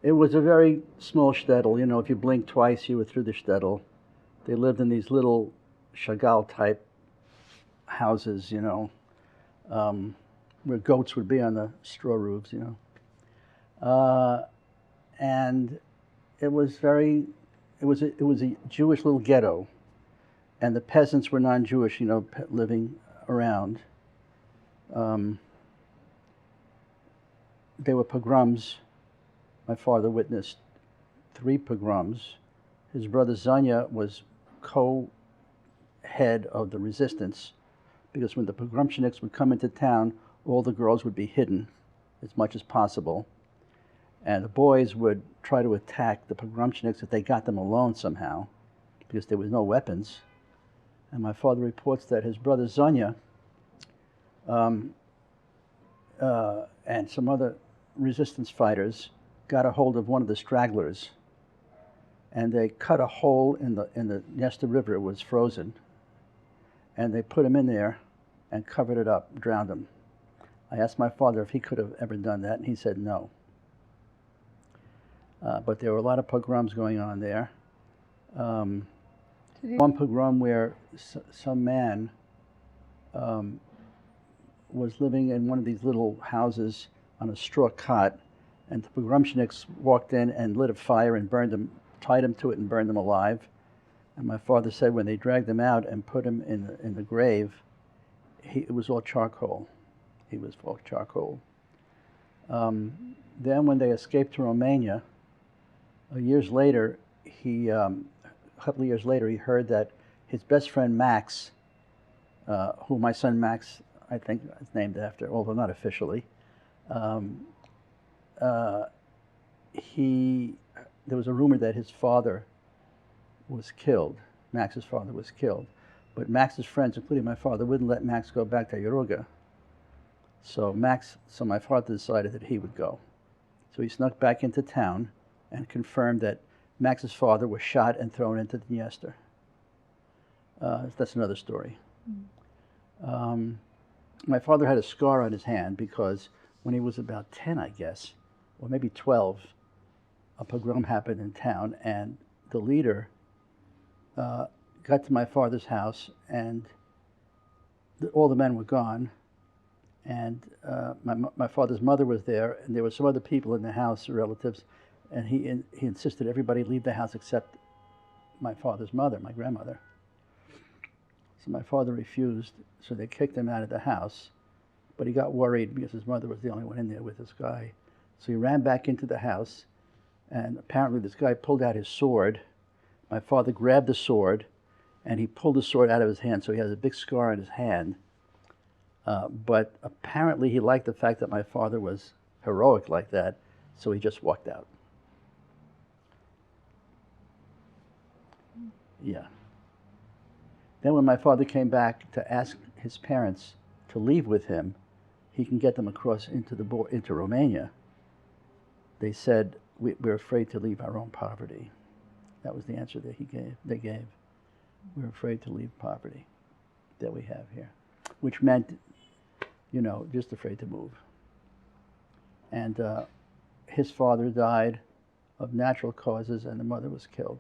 It was a very small shtetl. You know, if you blinked twice, you were through the shtetl. They lived in these little Chagall-type houses, you know, where goats would be on the straw roofs, you know. And it was it was a Jewish little ghetto, and the peasants were non-Jewish, you know, living around. There were pogroms. My father witnessed 3 pogroms. His brother Zanya was co-head of the resistance, because when the pogromchniks would come into town, all the girls would be hidden as much as possible. And the boys would try to attack the pogromchniks if they got them alone somehow, because there was no weapons. And my father reports that his brother Zanya and some other resistance fighters got a hold of one of the stragglers, and they cut a hole in the Dniester River. It was frozen, and they put him in there and covered it up, drowned him. I asked my father if he could have ever done that, and he said no. But there were a lot of pogroms going on there. One pogrom where some man was living in one of these little houses on a straw cot, and the pogromchniks walked in and lit a fire and burned him, tied him to it and burned him alive. And my father said when they dragged him out and put him in the grave, it was all charcoal. He was all charcoal. Then when they escaped to Romania, years later, a couple of years later, he heard that his best friend Max, who my son Max, I think, is named after, although not officially, there was a rumor that his father was killed. Max's father was killed. But Max's friends, including my father, wouldn't let Max go back to Yaruga. So my father decided that he would go. So he snuck back into town and confirmed that Max's father was shot and thrown into the Dniester. That's another story. My father had a scar on his hand because when he was about 10, I guess, or maybe 12, a pogrom happened in town, and the leader got to my father's house, and all the men were gone, and my father's mother was there, and there were some other people in the house, relatives, and he insisted everybody leave the house except my father's mother, my grandmother. So my father refused, so they kicked him out of the house, but he got worried because his mother was the only one in there with this guy. So he ran back into the house, and apparently this guy pulled out his sword. My father grabbed the sword, and he pulled the sword out of his hand, so he has a big scar on his hand. But apparently he liked the fact that my father was heroic like that, so he just walked out. Yeah. Then when my father came back to ask his parents to leave with him, he can get them across into Romania, they said, we're afraid to leave our own poverty. That was the answer that they gave. We're afraid to leave poverty that we have here, which meant, you know, just afraid to move. And his father died of natural causes, and the mother was killed.